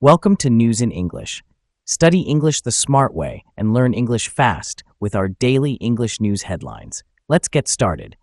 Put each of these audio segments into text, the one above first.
Welcome to News in English. Study English the smart way and learn English fast with our daily English news headlines. Let's get started.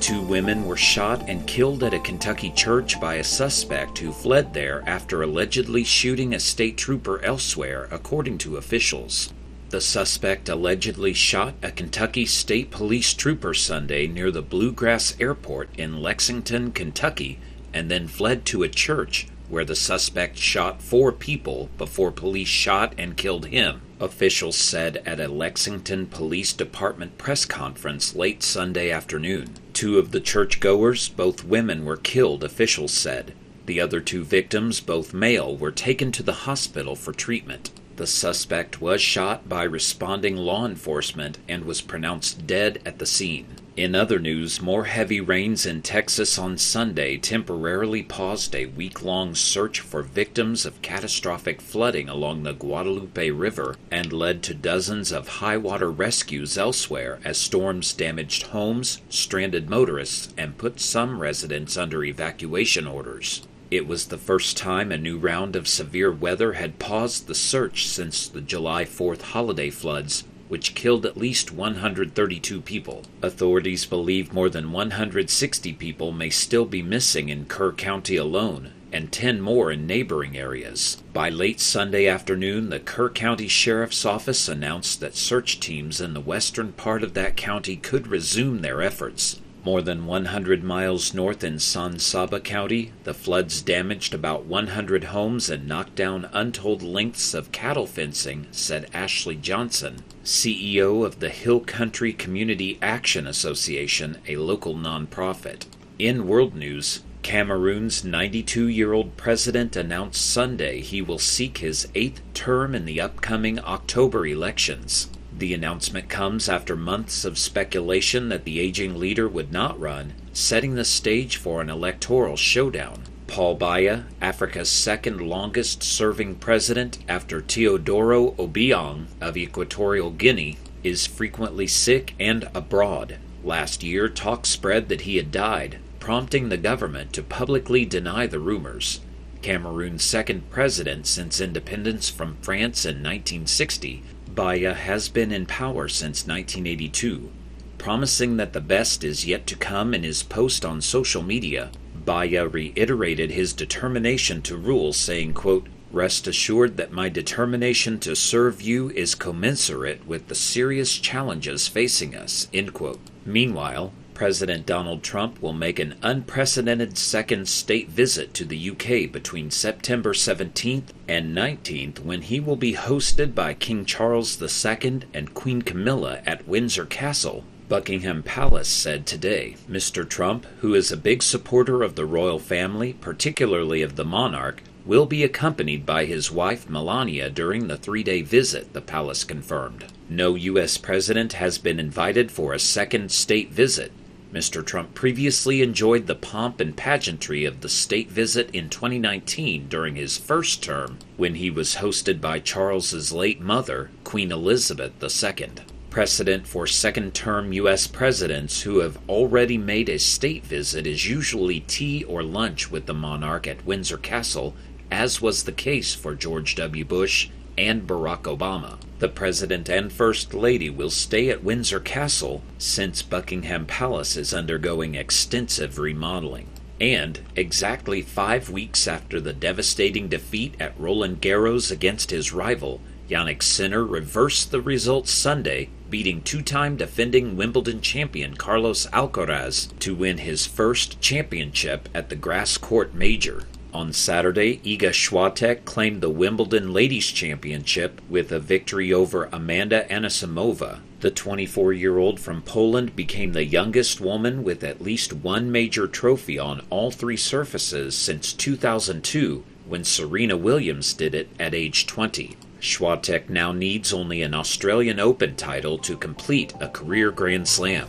Two women were shot and killed at a Kentucky church by a suspect who fled there after allegedly shooting a state trooper elsewhere, according to officials. The suspect allegedly shot a Kentucky State Police trooper Sunday near the Bluegrass Airport in Lexington, Kentucky, and then fled to a church where the suspect shot 4 people before police shot and killed him, officials said at a Lexington Police Department press conference late Sunday afternoon. 2 of the churchgoers, both women, were killed, officials said. The other 2 victims, both male, were taken to the hospital for treatment. The suspect was shot by responding law enforcement and was pronounced dead at the scene. In other news, more heavy rains in Texas on Sunday temporarily paused a week-long search for victims of catastrophic flooding along the Guadalupe River and led to dozens of high-water rescues elsewhere as storms damaged homes, stranded motorists, and put some residents under evacuation orders. It was the first time a new round of severe weather had paused the search since the July 4th holiday floods, which killed at least 132 people. Authorities believe more than 160 people may still be missing in Kerr County alone, and 10 more in neighboring areas. By late Sunday afternoon, the Kerr County Sheriff's Office announced that search teams in the western part of that county could resume their efforts. More than 100 miles north in San Saba County, the floods damaged about 100 homes and knocked down untold lengths of cattle fencing, said Ashley Johnson, CEO of the Hill Country Community Action Association, a local nonprofit. In world news, Cameroon's 92-year-old president announced Sunday he will seek his 8th term in the upcoming October elections. The announcement comes after months of speculation that the aging leader would not run, setting the stage for an electoral showdown. Paul Biya, Africa's second longest-serving president after Teodoro Obiang of Equatorial Guinea, is frequently sick and abroad. Last year, talk spread that he had died, prompting the government to publicly deny the rumors. Cameroon's second president since independence from France in 1960, Biya has been in power since 1982. Promising that the best is yet to come in his post on social media, Biya reiterated his determination to rule, saying, quote, "Rest assured that my determination to serve you is commensurate with the serious challenges facing us," end quote. Meanwhile, President Donald Trump will make an unprecedented second state visit to the UK between September 17th and 19th, when he will be hosted by King Charles II and Queen Camilla at Windsor Castle, Buckingham Palace said today. Mr. Trump, who is a big supporter of the royal family, particularly of the monarch, will be accompanied by his wife Melania during the 3-day visit, the palace confirmed. No U.S. president has been invited for a second state visit. Mr. Trump previously enjoyed the pomp and pageantry of the state visit in 2019 during his first term, when he was hosted by Charles's late mother, Queen Elizabeth II. Precedent for second-term U.S. presidents who have already made a state visit is usually tea or lunch with the monarch at Windsor Castle, as was the case for George W. Bush and Barack Obama. The President and First Lady will stay at Windsor Castle since Buckingham Palace is undergoing extensive remodeling. And, exactly 5 weeks after the devastating defeat at Roland Garros against his rival, Jannik Sinner reversed the result Sunday, beating 2-time defending Wimbledon champion Carlos Alcaraz to win his first championship at the grass court major. On Saturday, Iga Swiatek claimed the Wimbledon Ladies Championship with a victory over Amanda Anisimova. The 24-year-old from Poland became the youngest woman with at least one major trophy on all 3 surfaces since 2002, when Serena Williams did it at age 20. Swiatek now needs only an Australian Open title to complete a career Grand Slam.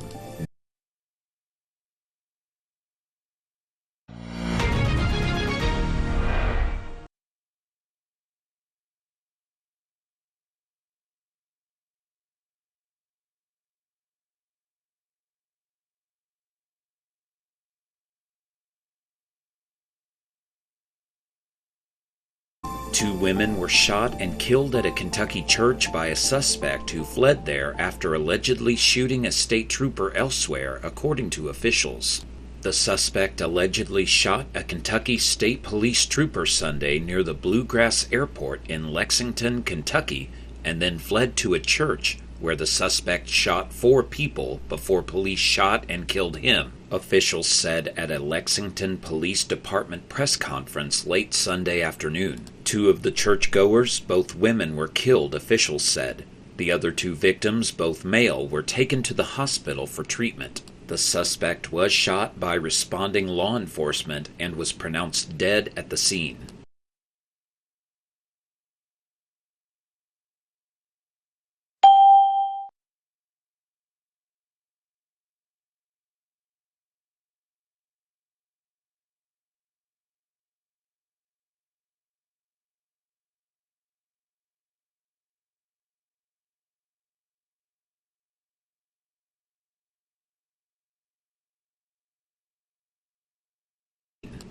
2 women were shot and killed at a Kentucky church by a suspect who fled there after allegedly shooting a state trooper elsewhere, according to officials. The suspect allegedly shot a Kentucky State Police trooper Sunday near the Bluegrass Airport in Lexington, Kentucky, and then fled to a church where the suspect shot 4 people before police shot and killed him, officials said at a Lexington Police Department press conference late Sunday afternoon. 2 of the churchgoers, both women, were killed, officials said. The other 2 victims, both male, were taken to the hospital for treatment. The suspect was shot by responding law enforcement and was pronounced dead at the scene.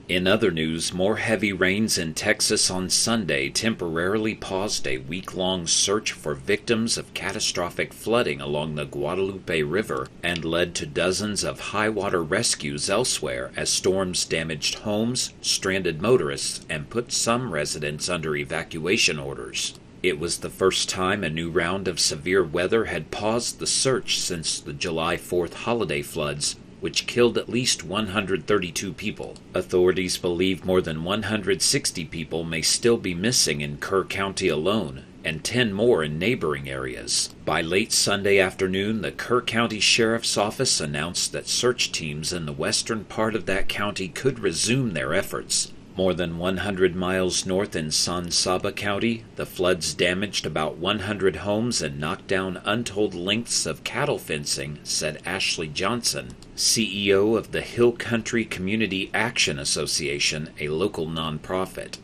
In other news, more heavy rains in Texas on Sunday temporarily paused a week-long search for victims of catastrophic flooding along the Guadalupe River and led to dozens of high-water rescues elsewhere as storms damaged homes, stranded motorists, and put some residents under evacuation orders. It was the first time a new round of severe weather had paused the search since the July 4th holiday floods, which killed at least 132 people. Authorities believe more than 160 people may still be missing in Kerr County alone, and 10 more in neighboring areas. By late Sunday afternoon, the Kerr County Sheriff's Office announced that search teams in the western part of that county could resume their efforts. More than 100 miles north in San Saba County, the floods damaged about 100 homes and knocked down untold lengths of cattle fencing, said Ashley Johnson, CEO of the Hill Country Community Action Association, a local nonprofit.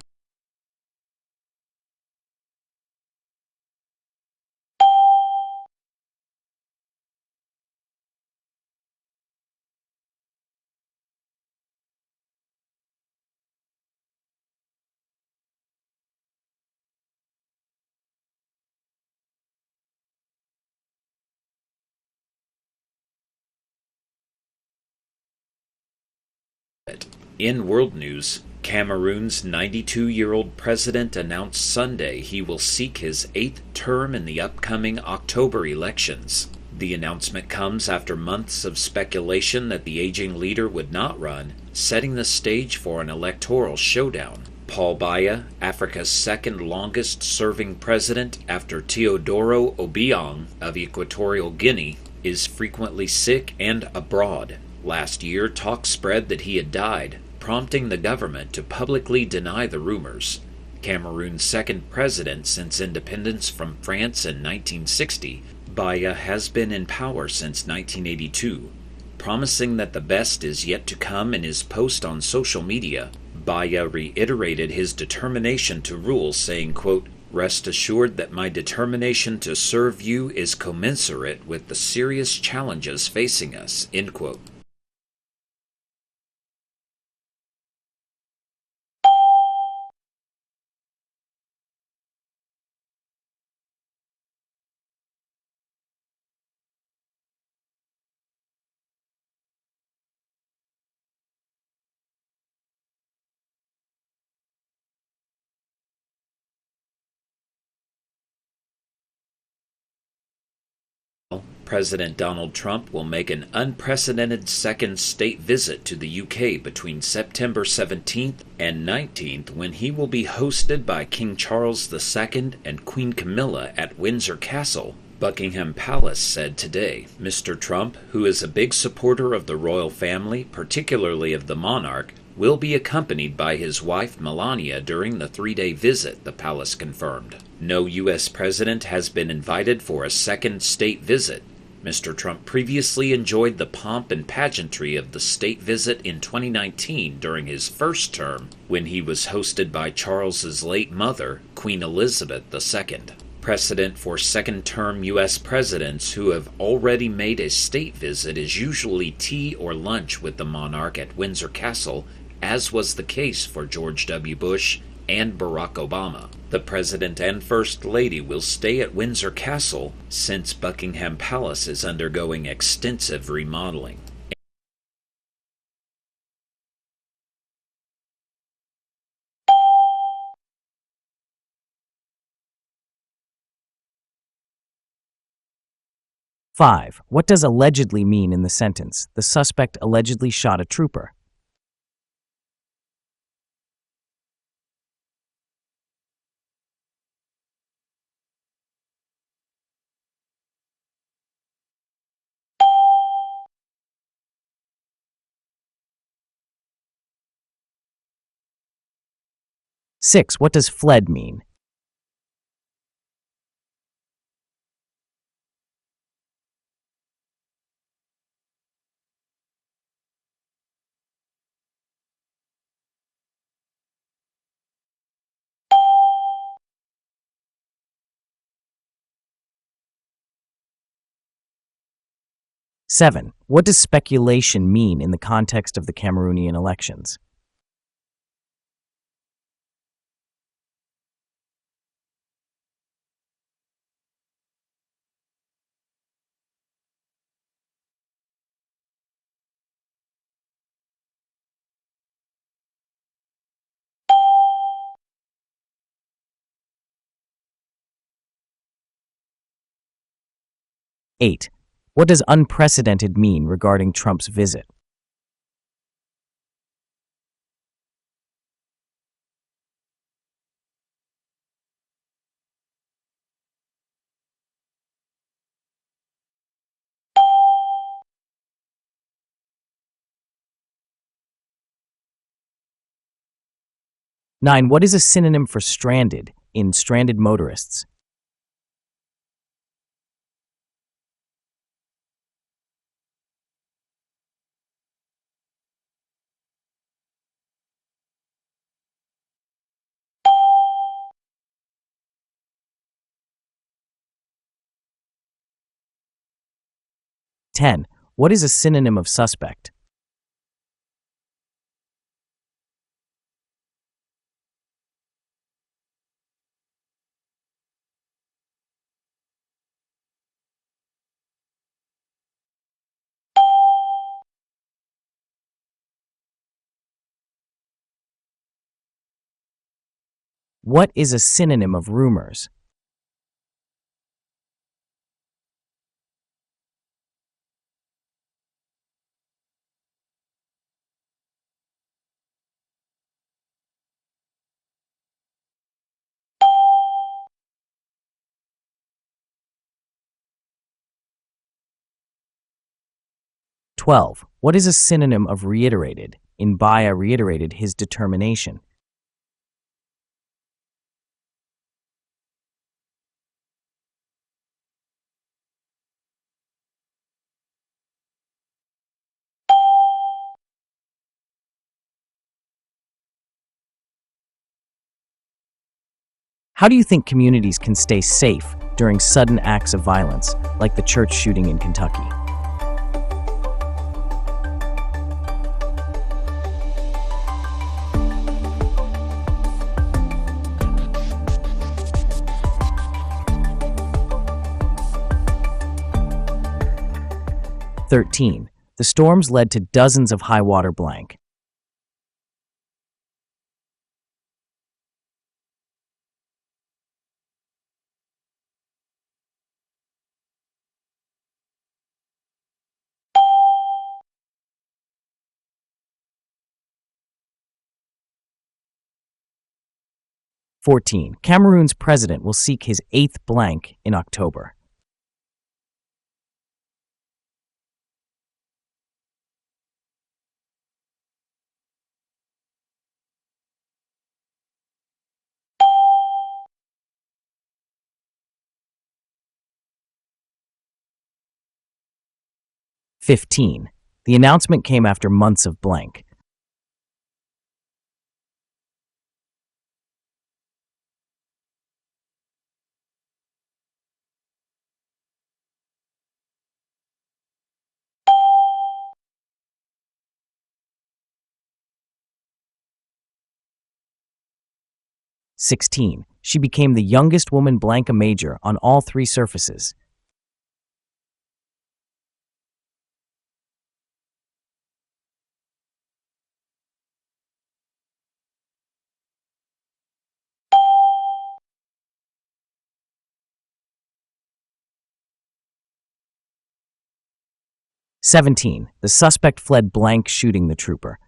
In world news, Cameroon's 92-year-old president announced Sunday he will seek his 8th term in the upcoming October elections. The announcement comes after months of speculation that the aging leader would not run, setting the stage for an electoral showdown. Paul Biya, Africa's second longest-serving president after Teodoro Obiang of Equatorial Guinea, is frequently sick and abroad. Last year, talk spread that he had died, prompting the government to publicly deny the rumors. Cameroon's second president since independence from France in 1960, Biya has been in power since 1982. Promising that the best is yet to come in his post on social media, Biya reiterated his determination to rule, saying, quote, "Rest assured that my determination to serve you is commensurate with the serious challenges facing us," end quote. President Donald Trump will make an unprecedented second state visit to the UK between September 17th and 19th, when he will be hosted by King Charles II and Queen Camilla at Windsor Castle, Buckingham Palace said today. Mr. Trump, who is a big supporter of the royal family, particularly of the monarch, will be accompanied by his wife Melania during the 3-day visit, the palace confirmed. No U.S. president has been invited for a second state visit. Mr. Trump previously enjoyed the pomp and pageantry of the state visit in 2019 during his first term, when he was hosted by Charles's late mother, Queen Elizabeth II. Precedent for second-term U.S. presidents who have already made a state visit is usually tea or lunch with the monarch at Windsor Castle, as was the case for George W. Bush and Barack Obama. The President and First Lady will stay at Windsor Castle since Buckingham Palace is undergoing extensive remodeling. Five. What does allegedly mean in the sentence? The suspect allegedly shot a trooper. Six. What does fled mean? Seven. What does speculation mean in the context of the Cameroonian elections? Eight. What does unprecedented mean regarding Trump's visit? Nine. What is a synonym for stranded in Stranded Motorists? Ten. What is a synonym of suspect? What is a synonym of rumors? Twelve. What is a synonym of reiterated? In Baya reiterated his determination. 'How do you think communities can stay safe during sudden acts of violence, like the church shooting in Kentucky? Thirteen. The storms led to dozens of high water blank. Fourteen. Cameroon's president will seek his eighth blank in October. Fifteen. The announcement came after months of blank. 16. She became the youngest woman blank a major on all three surfaces. 17. The suspect fled blank shooting the trooper.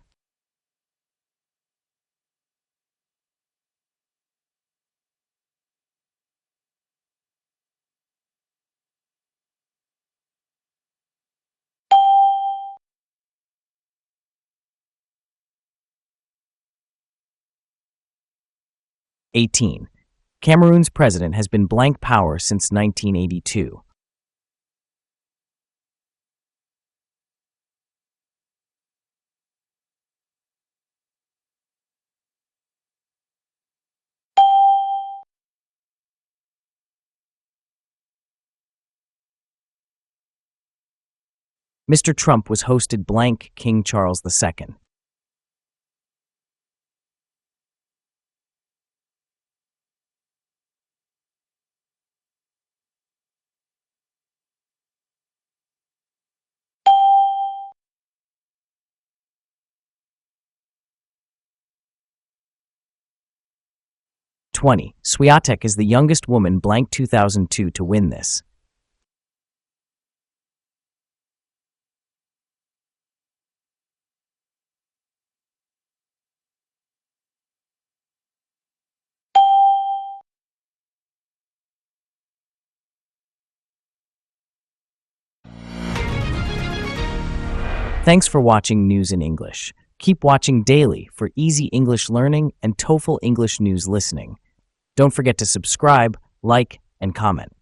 18. Cameroon's president has been blank power since 1982. 'Mr. Trump was hosted blank King Charles II. 20. Swiatek is the youngest woman blank 2002 to win this. 'Thanks for watching News in English. Keep watching daily for easy English learning and TOEFL English news listening. Don't forget to subscribe, like, and comment.